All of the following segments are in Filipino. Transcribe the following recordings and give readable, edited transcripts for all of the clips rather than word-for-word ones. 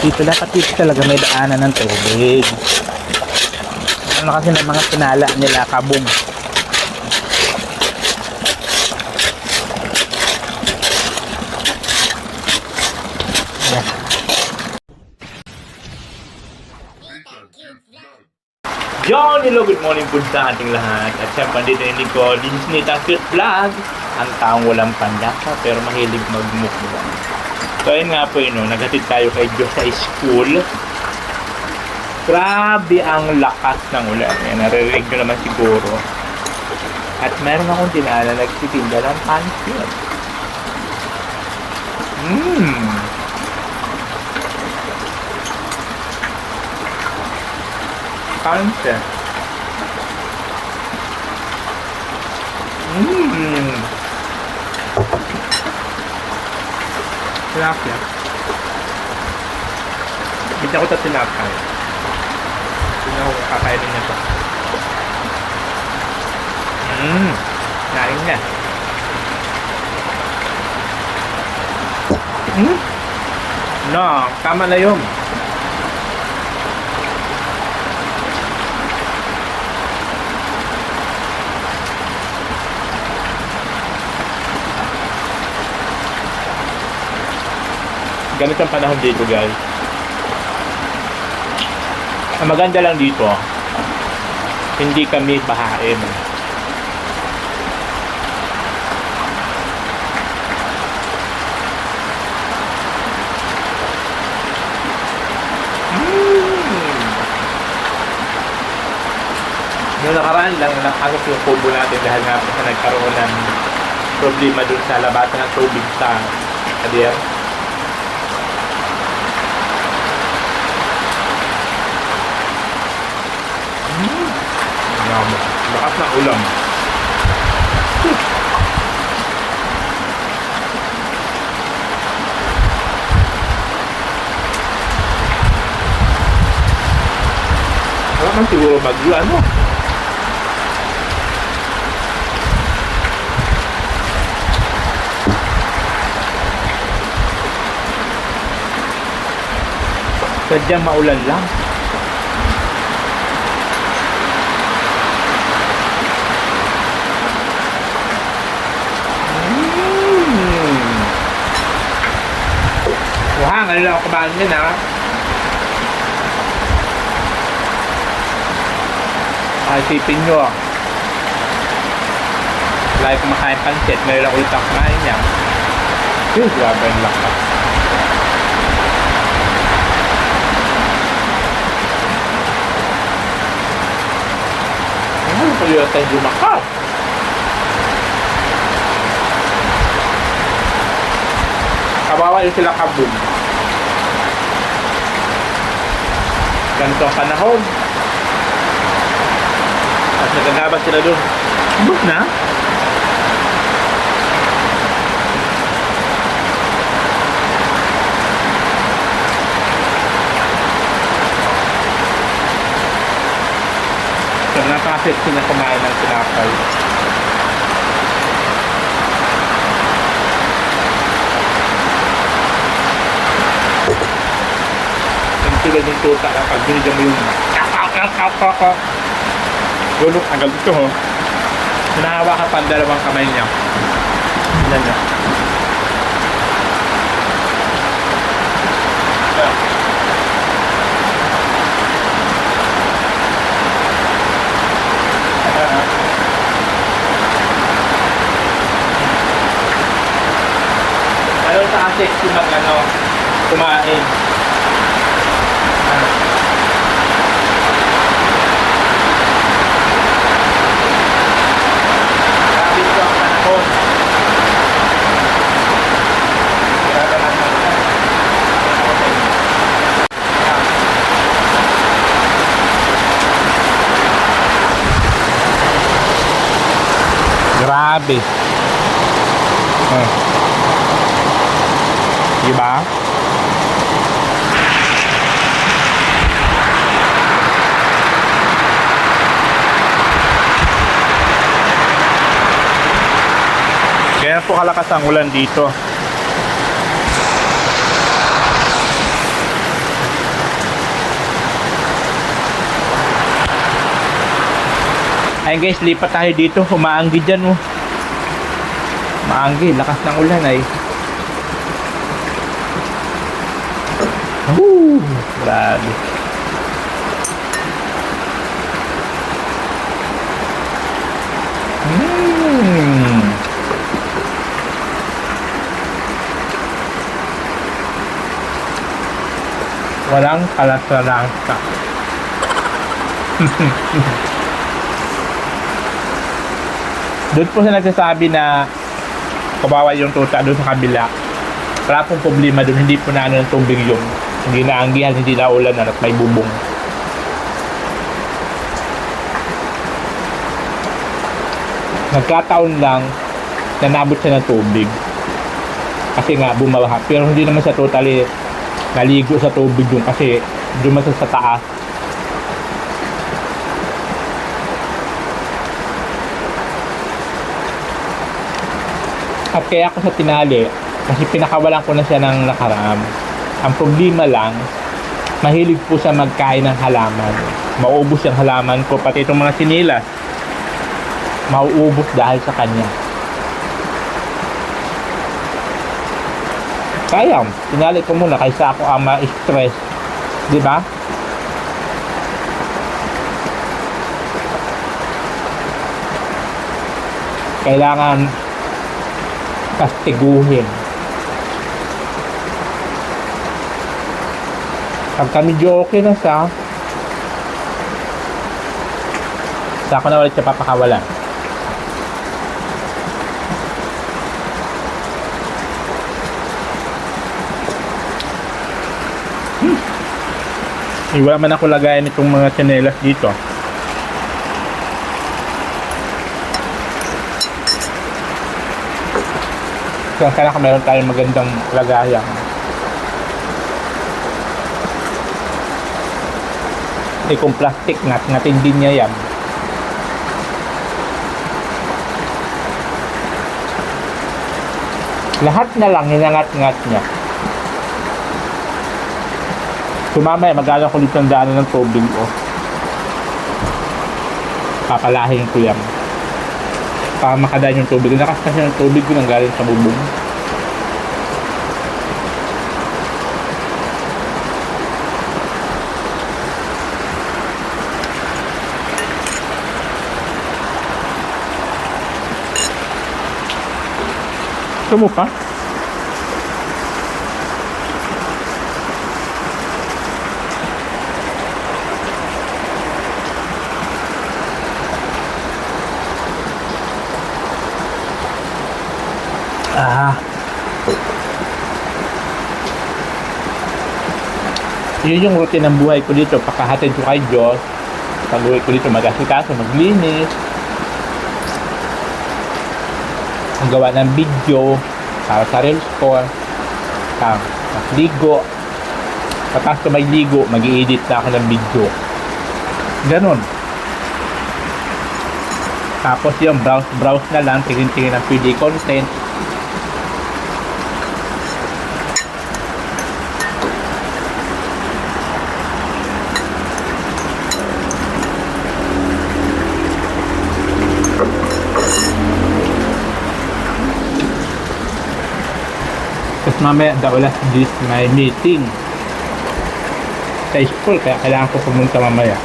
dito talaga may daanan ng tubig. Ano kasi ng mga pinala nila, kabog. Yo, hello, good morning po sa ating lahat. At siyempre dito hindi ko, this is Nita Cute Vlog. Ang taong walang pandasa pero mahilig magmukbang. So ayun nga po yun, naghatid tayo kay Diyos sa school. Grabe ang lakas ng ulan. Yan, naririnig nyo naman siguro. At meron akong tinala nagtitinda ng pancit. Pancit. Tilapia. Hindi ako ito tilapia. Hindi ako kakainin niya ito. Nain na. No, tama na yun. Ganito ang panahon dito, guys. Ang maganda lang dito, hindi kami bahain. Yung nakaraan lang, nakakot yung kubo natin dahil nga po nagkaroon ng problema dun sa labatan ng tubig sa Kadir. Lakas ng ulam. Wala man siguro bagyo, ano? Sadyang maulan lang. Wah, ngayon lang ako kabahan yan, ha? Isipin nyo, like kumakain pancit, ngayon lang ulit ang kumain niya. Grabe ang lakas. Ano pa yun tayo lumakas? Kawawa yung sila kabog. Ganito ang panahon. At nagagabas sila doon. Kabog na? So napakasit sila kumain ng tinapay. Tulad ng tuta na pag binigyan mo yung gulok agad ito, ho. Nahawakan pa ang dalawang kamay niya. Yan niya. Ayaw sa kasi kumain. Grabe. Diba? Kaya po kalakas ang ulan dito. Ayan guys, lipat tayo dito. Umaanggi dyan oh. Maanggi, lakas ng ulan ay. Grabe. Walang kalasa-lasa. Doon po siya nagsasabi na kawawa yung tuta doon sa kabila. Wala pong problema doon, hindi po na ano ng tubig yung hindi naanggihan, hindi na ulan at may bubong. Nagkataon lang na nabot siya ng tubig kasi nga bumaha, pero hindi naman siya totally naligo sa tubig doon kasi doon sa taas. At kaya ako sa tinali kasi pinakawalan ko na siya ng nakaraan. Ang problema lang, mahilig po siya magkain ng halaman. Mauubos yung halaman ko, pati itong mga sinilas mauubos dahil sa kanya. Sayang, tinali ko muna kaysa ako ang ma-stress, di ba? Kailangan kastiguhin. Pagka medyo okay na siya, saka na ulit siya papakawalan. Wala man ako lagayan itong mga tsinelas dito. So, kailangan meron tayong magandang lagayan. Kung plastic, ngatin din niya yan. Lahat na lang hinangat-ngat niya. Sumamaya, mag-alang ko dito ang daanan ng tubig o. Papalahin ko yan. Para makadaan yung tubig. Nakas kasi yung tubig ko nang galing sa bubong. Gusto mo pa? Yun yung routine ng buhay ko dito. Pagkahatid ko kay Diyos, pag-uwi ko dito mag-asikaso, maglinis, ang gawa ng video para sa Reels ko, magligo, pagkas ko magligo, mag-i-edit na ako ng video. Ganon. Tapos yung browse na lang, tingin-tingin ng pwede content. Tapos mamaya daw alas 10 may meeting sa school, kaya kailangan ko pumunta mamaya.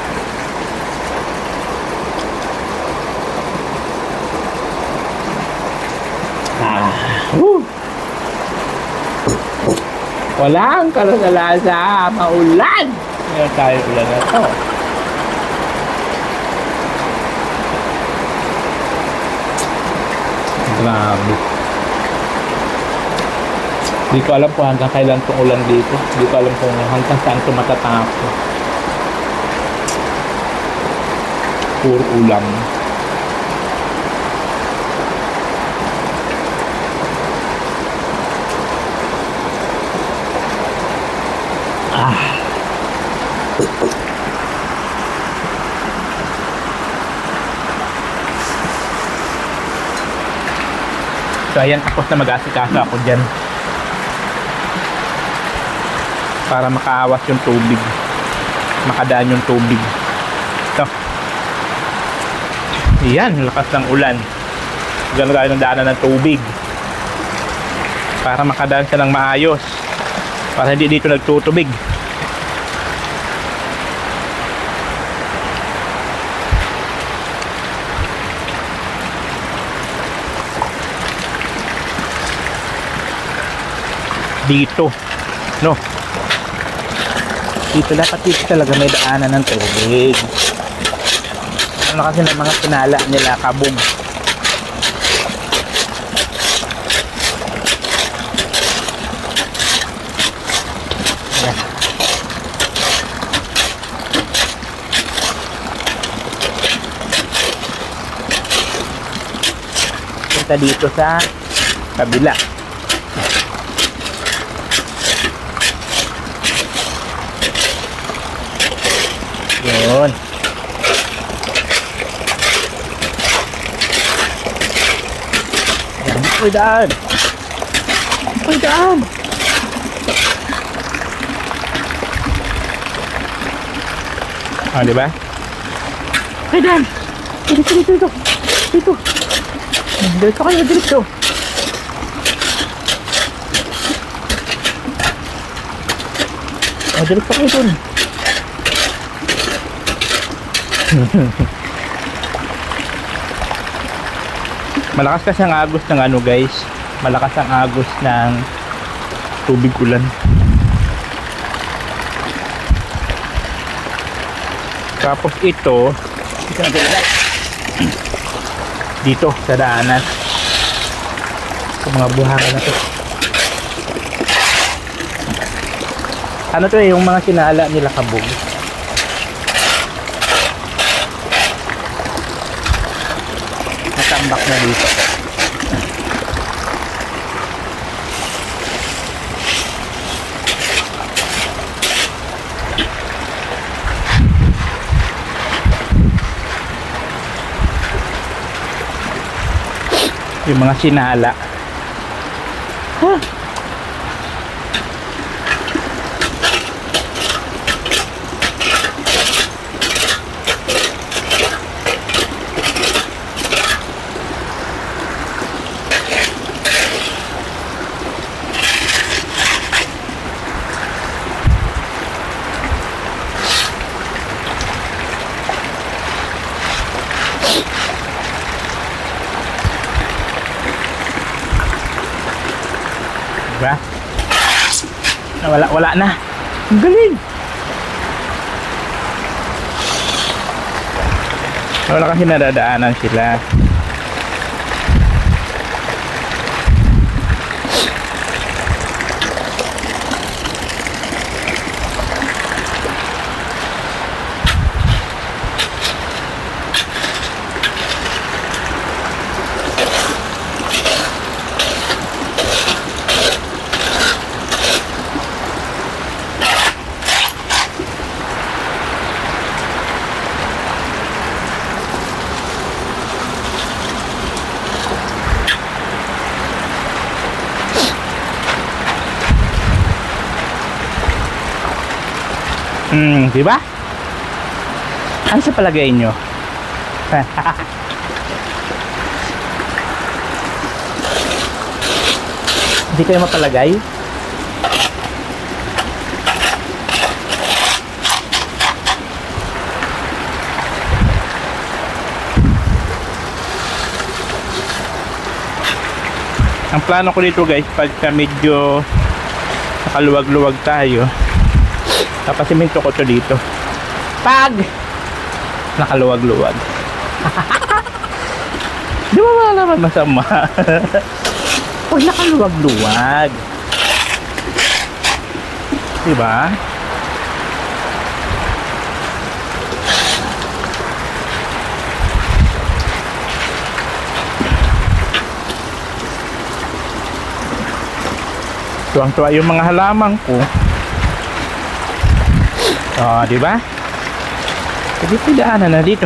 Walang kalasa-lasa, maulan. Ngayon tayo ulan na to. Grabe. Hindi ko alam kung hanggang kailan itong ulan dito. Hindi ko alam kung hanggang saan ito matatapos. Puro ulam. So ayan, tapos na mag-asikaso ako dyan para makaawas yung tubig, makadaan yung tubig. So Yan, lakas ng ulan. Gano'n tayo ng daanan ng tubig. Para makadaan siya ng maayos. Para hindi dito nagtutubig. Dito, no? Dito talaga may daanan ng tubig. Ano kasi ng mga sinala nila, kabog. Ayan. Punta dito sa kabila. Yun. Ayan, uy daan. Uy daan. Ah, di ba? Uy daan. Dito. Dito. Dito kayo, dito. Ah, dito kayo dun. Malakas kasi ang agos ng ano guys, malakas ang agos ng tubig ulan. Tapos ito dito sa daanan sa mga buhangin na to. Ano to yung mga sinala nila kabog. Natambak na dito. Yung mga sinala. Huh? Diba? Wala na. Ang galing. Wala kasi nadadaanan sila. Diba? Ano sa palagay nyo? Hindi kayo mapalagay? Ang plano ko dito guys, pagka medyo nakaluwag-luwag tayo, tapasiminto ko to dito pag nakaluwag-luwag. Di ba wala naman masama? Pag nakaluwag-luwag, di ba? Tuwang-tuwa yung mga halaman ko. Oh, di ba? Jadi pidaanan na dito.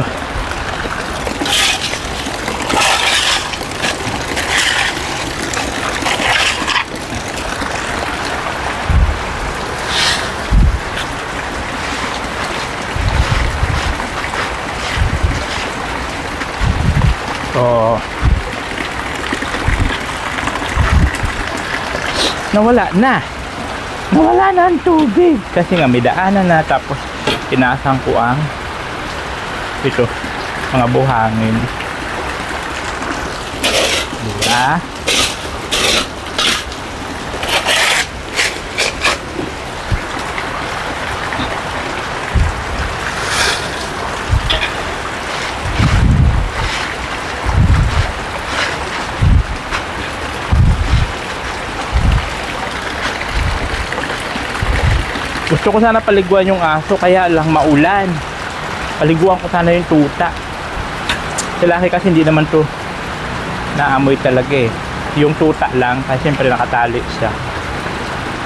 So, nawala na. Nawala na ang tubig. Kasi nga may daanan na. Tapos, tinasang ko ang ito, mga buhangin. Diba? Gusto ko sana paliguan yung aso, kaya lang maulan. Paliguan ko sana yung tuta. Si Lucky kasi hindi naman to naamoy talaga eh. Yung tuta lang, kasi siyempre nakatali siya.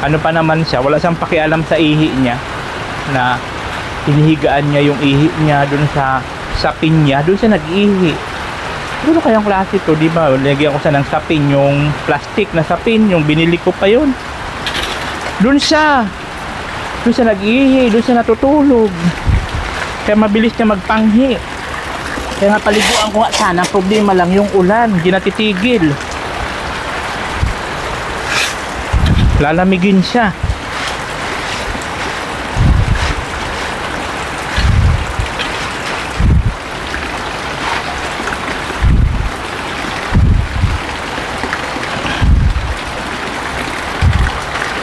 Ano pa naman siya, wala siyang pakialam sa ihi niya. Na hinihigaan niya yung ihi niya dun sa sapin niya. Dun siya nag-ihi. Ano kayang klase to, di ba? Lagyan ko siya ng sapin, yung plastic na sapin, yung binili ko pa yun. Dun siya nag-ihi, doon siya natutulog. Kaya mabilis niya magpanghi. Kaya nga paliguan ko nga sana, problema lang yung ulan, hindi natitigil. Lalamigin siya.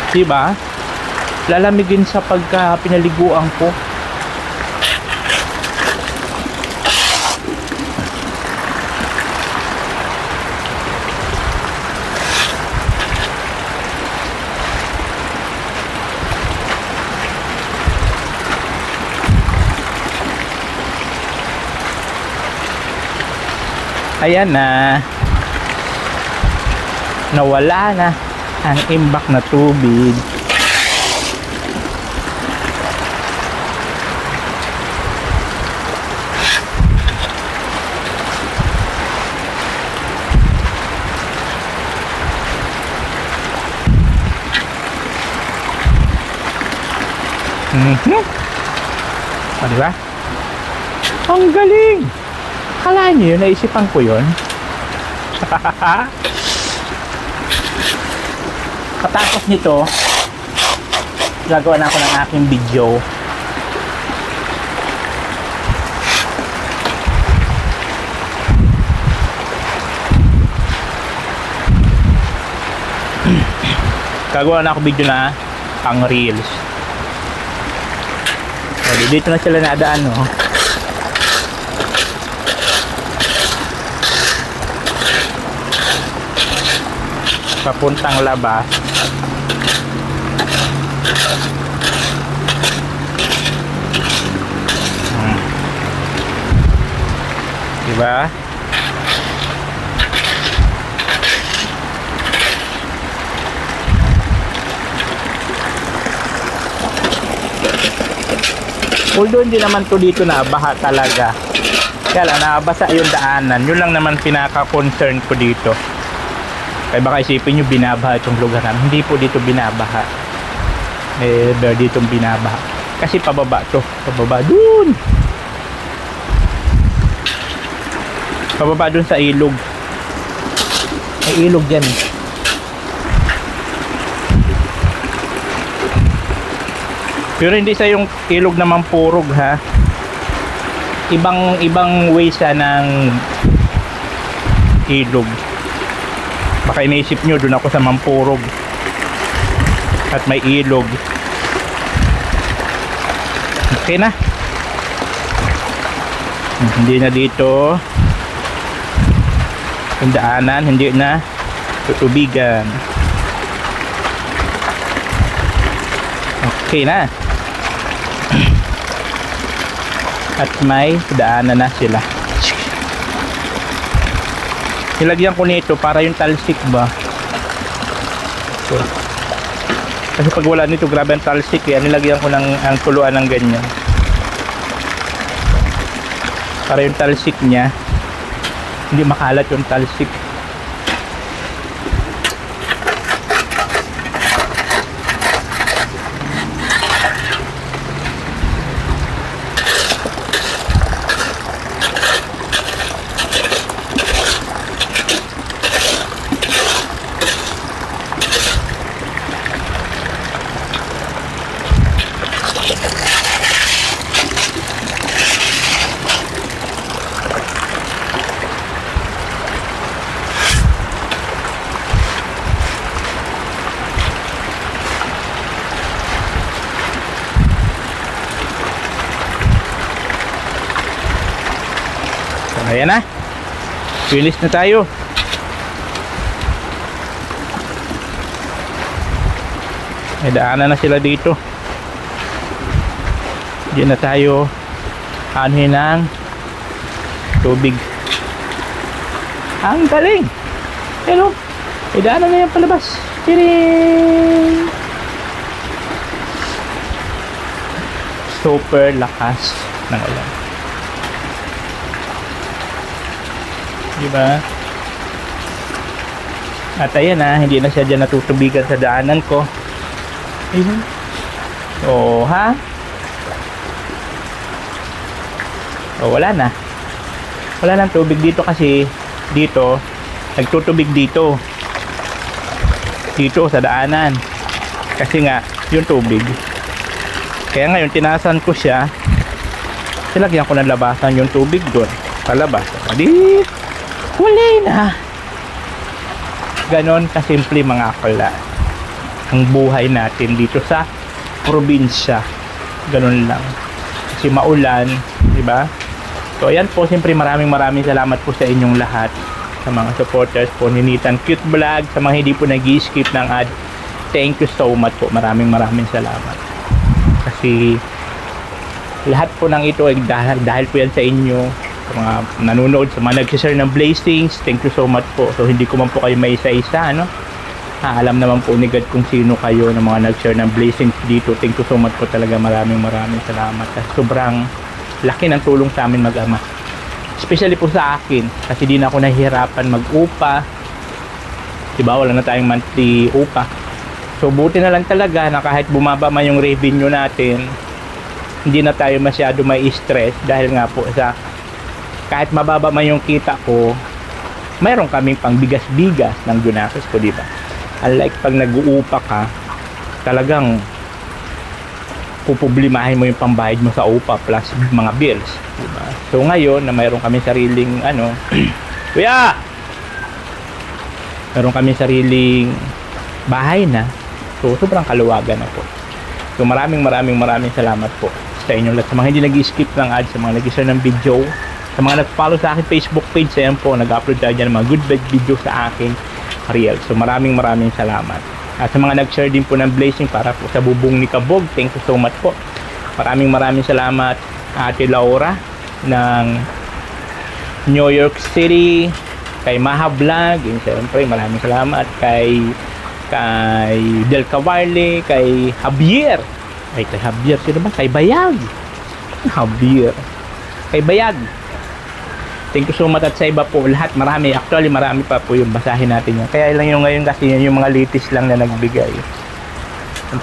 Diba? Lalamigin sa pagka pinaliguan ko. Ayan na. Nawala na ang imbak na tubig. O, diba? Ang galing! Kala niyo yun, naisipan ko yun. Katapos nito, gagawa na ako ng aking video. Gagawa na ako video na pang reels. Dito na sila nadaan, no? Papuntang labas. Diba? Although hindi naman to dito na baha talaga. Kaya lang nabasa yung daanan. Yun lang naman pinaka-concern ko dito. Kaya baka isipin nyo binabaha itong lugar namin. Hindi po dito binabaha. Dito binabaha. Kasi pababa to. Pababa dun. Pababa dun sa ilog. May ilog dyan. Pero hindi sa yung ilog na Mampurog, ha. Ibang way siya ng ilog. Baka iniisip nyo doon ako sa Mampurog at may ilog. Okay na. Hindi na dito yung daanan, hindi na tutubigan. Okay na. At may daanan na sila. Nilagyan ko nito para yung talsik ba. So, kasi pag wala nito grabe ang talsik, kaya nilagyan ko ng ang tuluan ng ganyan. Para yung talsik niya hindi makalat yung talsik. Ayan na. Finish na tayo. May daanan na sila dito. Diyan na tayo anuhin ng tubig. Ang galing. Hello. May daanan na yan palabas. Tiring. Super lakas ng ulan. Diba? At ayan na, hindi na siya dyan natutubigan sa daanan ko. Ayun. Oh, ha? Oh, wala na. Wala nang tubig dito kasi dito, nagtutubig dito. Dito sa daanan. Kasi nga, yung tubig. Kaya ngayon, tinasan ko siya. Silagyan ko ng labasan yung tubig doon. Palabas. Adi, huli na. Ganon kasimple mga akla ang buhay natin dito sa probinsya. Ganon lang. Kasi maulan, di ba? So ayan po, siyempre maraming salamat po sa inyong lahat, sa mga supporters po ni Nathan Cute Vlog, sa mga hindi po nag-skip ng ad. Thank you so much po. Maraming salamat. Kasi lahat po ng ito ay dahil po yan sa inyo, sa mga nanonood, sa mga nag-share ng blessings. Thank you so much po. So hindi ko man po kayo may isa-isa, ano? Alam naman po ni God kung sino kayo ng mga nag-share ng blessings dito. Thank you so much po talaga. Maraming salamat. Kasi sobrang laki ng tulong sa amin mag-ama. Especially po sa akin. Kasi di na ako nahihirapan mag-upa. Diba? Wala na tayong monthly upa. So buti na lang talaga na kahit bumaba man yung revenue natin, hindi na tayo masyado may stress. Dahil nga po sa kahit mababa man yung kita ko, mayroon kaming pang bigas-bigas ng gunakos ko, diba? Unlike pag nag-uupa ka, talagang puproblemahin mo yung pambayad mo sa upa plus mga bills, diba? So ngayon na mayroon kami sariling kuya, mayroon kami sariling bahay na, so sobrang kaluwagan na po. So maraming salamat po sa inyo lahat, sa mga hindi nag-skip ng ads, sa mga nag-share ng video, sa mga nag-follow sa akin Facebook page. Ayan po, nag-upload tayo dyan ng mga good vibes video sa akin real. So maraming salamat. At sa mga nag-share din po ng blessing para po sa bubong ni Kabog, thank you so much po. Maraming salamat Ate Laura ng New York City, kay Maha Vlog, and siyempre maraming salamat kay Del Cavarle, kay Javier. Ay, kay Javier, sino ba? Kay Bayag. Javier. Kay Bayag. Thank you so much. At sa iba po, lahat, marami pa po yung basahin natin yan. Kaya lang yung ngayon kasi yung mga latest lang na nagbigay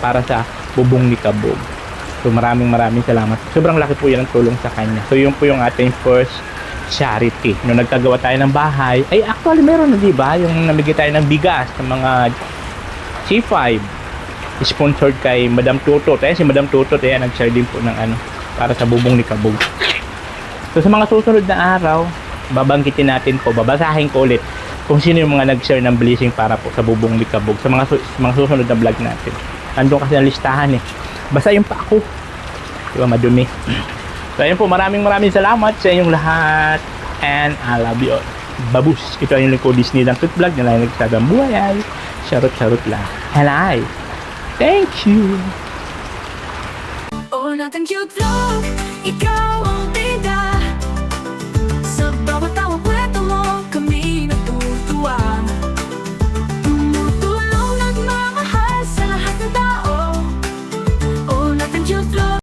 para sa bubong ni Kabog. So maraming salamat. Sobrang laki po yan ang tulong sa kanya. So yun po yung ating first charity. Nung nagkagawa tayo ng bahay, ay actually meron na, diba? Yung namigay tayo ng bigas ng mga C5, sponsored kay Madam Tutot. Si Madam Tutot, nag-share din po ng para sa bubong ni Kabog. So sa mga susunod na araw, babanggitin natin po, babasahin ko ulit kung sino yung mga nag-share ng blessing para po sa bubong ni Kabog sa mga susunod na vlog natin. Nandun kasi ang listahan Basta yung pa ako, diba, madumi. So ayun po, maraming salamat sa inyong lahat, and I love you all. Babus, ito ay yung lingkod Disney lang Tut Vlog na lang nagsagang buhay ay charot lang. Hello, thank you. Oh, Nathan Cute Vlog, ikaw ang